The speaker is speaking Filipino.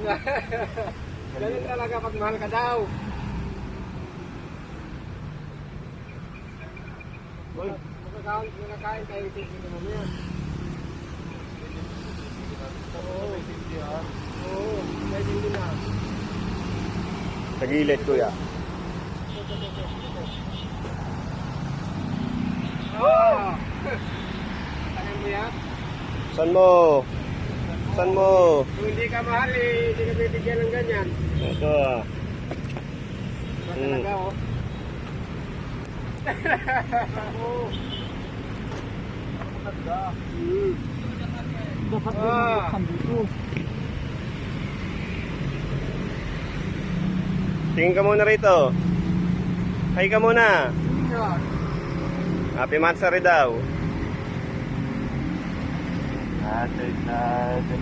Ganun talaga pag mahal ka daw. Makakain tayo ito dito mamaya. Oo, pwede din na. Sa gilid, kuya. Oo! Tangan mo yan? San mo? San mo? Kung hindi ka mahal eh, hindi ka bibigyan ng ganyan. Ito ah. Ba talaga oh. Oo. Dapat Ah. dito. Tingin ka muna rito. Hay ka muna. Yan. Happy Matsari daw. Natin.